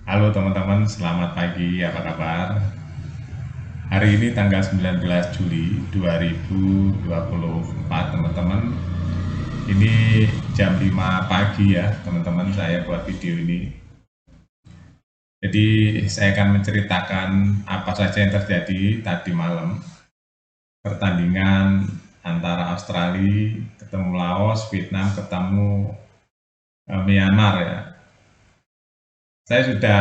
Halo teman-teman, selamat pagi, apa kabar? Hari ini tanggal 19 Juli 2024, teman-teman. Ini jam 5 pagi ya, teman-teman, saya buat video ini. Jadi, saya akan menceritakan apa saja yang terjadi tadi malam. Pertandingan antara Australia ketemu Laos, Vietnam ketemu Myanmar ya. Saya sudah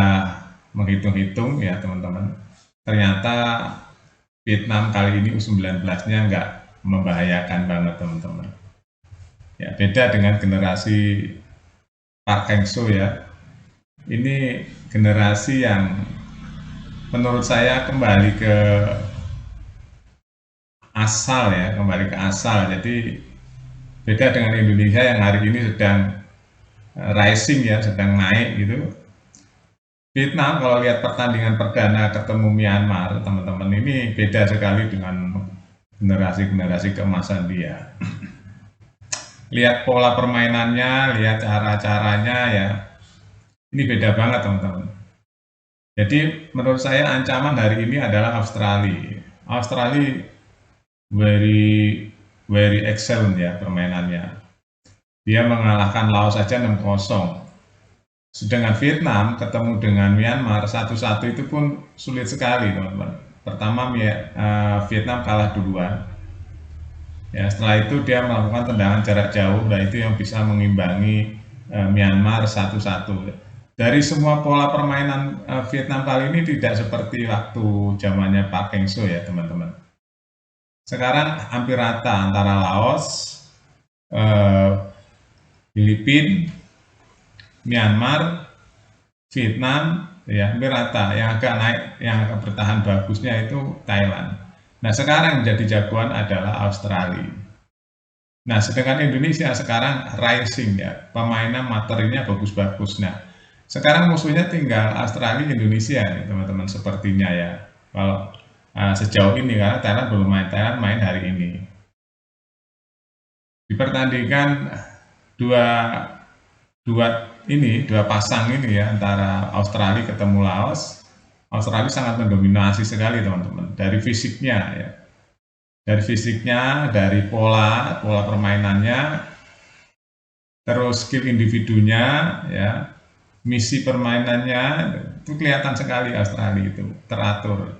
menghitung-hitung ya, teman-teman. Ternyata Vietnam kali ini U19-nya nggak membahayakan banget, teman-teman. Ya, beda dengan generasi Park Hang-seo ya. Ini generasi yang menurut saya kembali ke asal ya, kembali ke asal. Jadi beda dengan Indonesia yang hari ini sedang rising ya, sedang naik gitu. Vietnam kalau lihat pertandingan perdana ketemu Myanmar, teman-teman, ini beda sekali dengan generasi-generasi keemasan dia. Lihat pola permainannya, lihat cara-caranya ya, ini beda banget, teman-teman. Jadi menurut saya ancaman hari ini adalah Australia. Australia very very excellent ya permainannya. Dia mengalahkan Laos saja 6-0. Sedangkan Vietnam ketemu dengan Myanmar 1-1 itu pun sulit sekali, teman-teman. Pertama Vietnam kalah duluan. Ya, setelah itu dia melakukan tendangan jarak jauh, dan itu yang bisa mengimbangi Myanmar 1-1. Dari semua pola permainan Vietnam kali ini tidak seperti waktu zamannya Park Hang-seo ya, teman-teman. Sekarang hampir rata antara Laos, eh, Filipina, Myanmar, Vietnam, ya hampir rata. Yang agak naik, yang agak bertahan bagusnya itu Thailand. Nah, sekarang yang menjadi jagoan adalah Australia. Nah, sedangkan Indonesia sekarang rising ya, pemainan materinya bagus-bagus. Nah, sekarang musuhnya tinggal Australia, Indonesia nih, teman-teman, sepertinya ya. Kalau sejauh ini, karena Thailand belum main, Thailand main hari ini. Dipertandingkan dua dua dua pasang ini ya, antara Australia ketemu Laos. Australia sangat mendominasi sekali, teman-teman, dari fisiknya ya. Dari fisiknya, dari pola pola permainannya, terus skill individunya ya, misi permainannya, itu kelihatan sekali Australia itu teratur.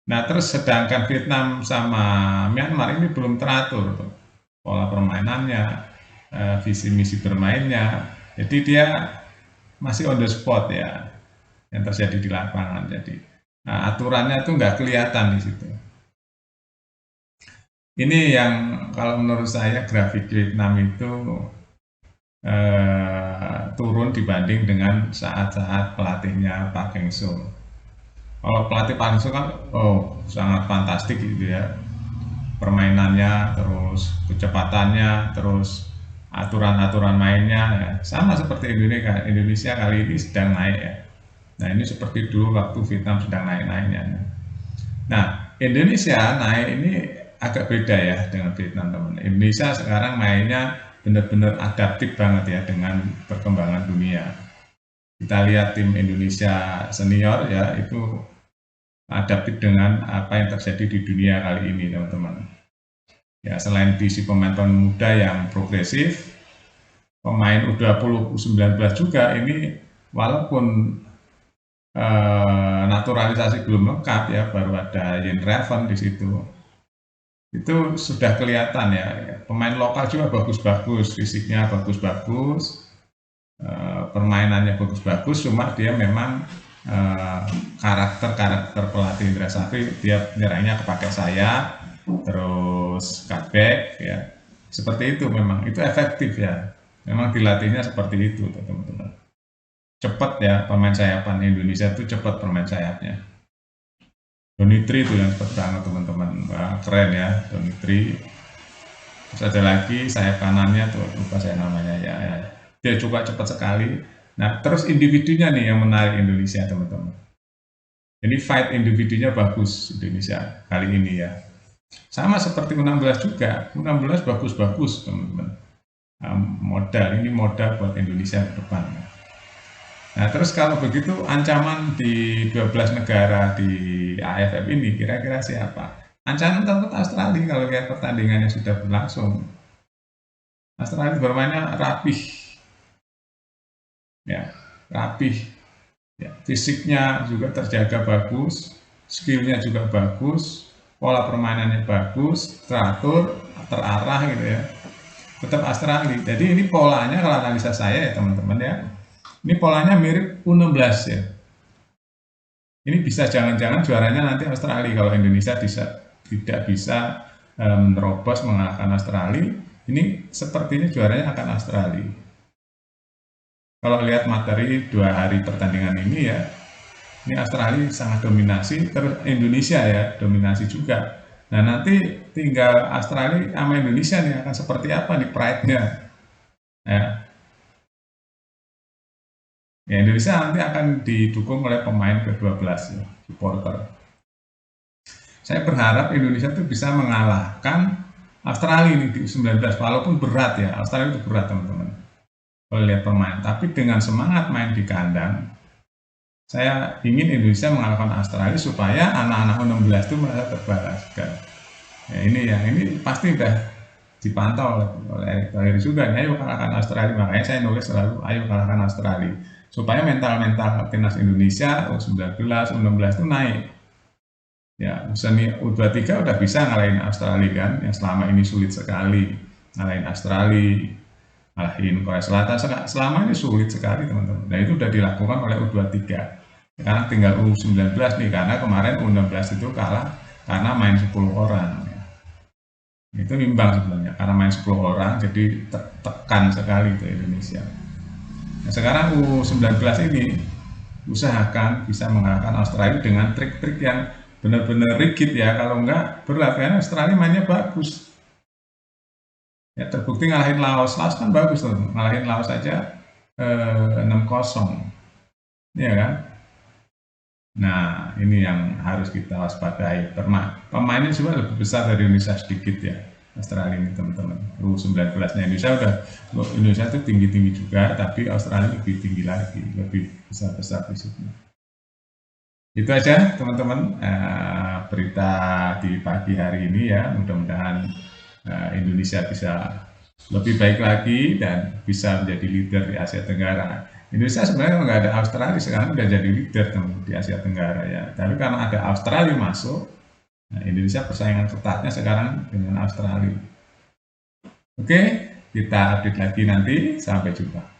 Nah, terus sedangkan Vietnam sama Myanmar ini belum teratur tuh, pola permainannya, visi misi bermainnya. Jadi dia masih on the spot ya, yang terjadi di lapangan. Jadi aturannya tuh nggak kelihatan di situ. Ini yang kalau menurut saya grafik Vietnam itu turun dibanding dengan saat-saat pelatihnya Pak Heng-seo. Kalau pelatih Pak Heng-seo kan sangat fantastik gitu ya, permainannya, terus kecepatannya, terus aturan-aturan mainnya ya. Sama seperti Indonesia. Indonesia kali ini sedang naik ya. Nah, ini seperti dulu waktu Vietnam sedang naik-naiknya. Nah, Indonesia naik ini agak beda ya dengan Vietnam, teman. Indonesia sekarang mainnya benar-benar adaptif banget ya dengan perkembangan dunia. Kita lihat tim Indonesia senior ya, itu adaptif dengan apa yang terjadi di dunia kali ini, teman-teman. Ya, selain diisi pemain-pemain muda yang progresif, pemain U20, U19 juga ini, walaupun naturalisasi belum lengkap ya, baru ada Yen Raven di situ. Itu sudah kelihatan ya, pemain lokal juga bagus-bagus, fisiknya bagus-bagus, permainannya bagus-bagus, cuma dia memang karakter pelatih Indra Safri, dia nyerangnya kepakai sayap, terus cutback ya, seperti itu. Memang itu efektif ya, memang dilatihnya seperti itu, teman-teman. Cepat ya, pemain sayapan Indonesia itu cepat pemain sayapnya. Donitri itu yang cepat banget, teman-teman. Wah, keren ya Donitri. Terus ada lagi sayap kanannya tuh, lupa saya namanya ya, dia juga cepat sekali. Nah, terus individunya nih yang menarik Indonesia, teman-teman. Ini fight individunya bagus Indonesia kali ini ya. Sama seperti U16 juga, U16 bagus-bagus, teman-teman. Modal ini modal buat Indonesia ke depan. Nah, terus kalau begitu ancaman di 12 negara di AFF ini kira-kira siapa? Ancaman tetap Australia kalau lihat pertandingan yang sudah berlangsung. Australia bermainnya rapih, ya, rapih. Ya, fisiknya juga terjaga bagus, skillnya juga bagus, pola permainannya bagus, teratur, terarah gitu ya. Tetap Australia. Jadi ini polanya kalau analisa saya ya teman-teman ya. Ini polanya mirip U16 ya. Ini bisa jangan-jangan juaranya nanti Australia kalau Indonesia tidak bisa menerobos mengalahkan Australia. Ini sepertinya juaranya akan Australia. Kalau lihat materi 2 hari pertandingan ini ya, ini Australia sangat dominasi, terus Indonesia ya dominasi juga. Nah nanti tinggal Australia sama Indonesia nih akan seperti apa nih pride-nya. Ya, Indonesia nanti akan didukung oleh pemain ke-12 ya, supporter. Saya berharap Indonesia itu bisa mengalahkan Australia ini di U19, walaupun berat ya, Australia itu berat teman-teman. Kalau lihat pemain, tapi dengan semangat main di kandang, saya ingin Indonesia mengalahkan Australia supaya anak-anak U16 itu merasa terbalaskan. Ya, ini pasti udah dipantau oleh Erick Thohir juga. Ayo kalahkan Australia, makanya saya nulis selalu ayo kalahkan Australia supaya mental timnas Indonesia U19, U16 itu naik. Ya, misalnya U23 udah bisa ngalahin Australia kan, yang selama ini sulit sekali ngalahin Australia, ngalahin Korea Selatan, selama ini sulit sekali teman-teman. Dan itu udah dilakukan oleh U23. Sekarang tinggal U19 nih, karena kemarin U16 itu kalah karena main 10 orang. Itu imbang sebenarnya, karena main 10 orang, jadi tekan sekali ke Indonesia. Nah, sekarang U19 ini usahakan bisa mengalahkan Australia dengan trik-trik yang benar-benar rigid ya, kalau enggak berat, karena Australia mainnya bagus. Ya, terbukti ngalahin Laos kan bagus tuh, ngalahin Laos aja 6-0, ya kan? Nah, ini yang harus kita waspadai. Pemainnya juga lebih besar dari Indonesia sedikit ya, Australia ini teman-teman. U19-nya Indonesia itu tinggi-tinggi juga, tapi Australia lebih tinggi lagi, lebih besar-besar fisiknya. Itu aja teman-teman berita di pagi hari ini ya. Mudah-mudahan Indonesia bisa lebih baik lagi dan bisa menjadi leader di Asia Tenggara. Indonesia sebenarnya nggak ada Australia, sekarang udah jadi leader di Asia Tenggara ya. Tapi karena ada Australia masuk, nah Indonesia persaingan ketatnya sekarang dengan Australia. Oke, kita update lagi nanti. Sampai jumpa.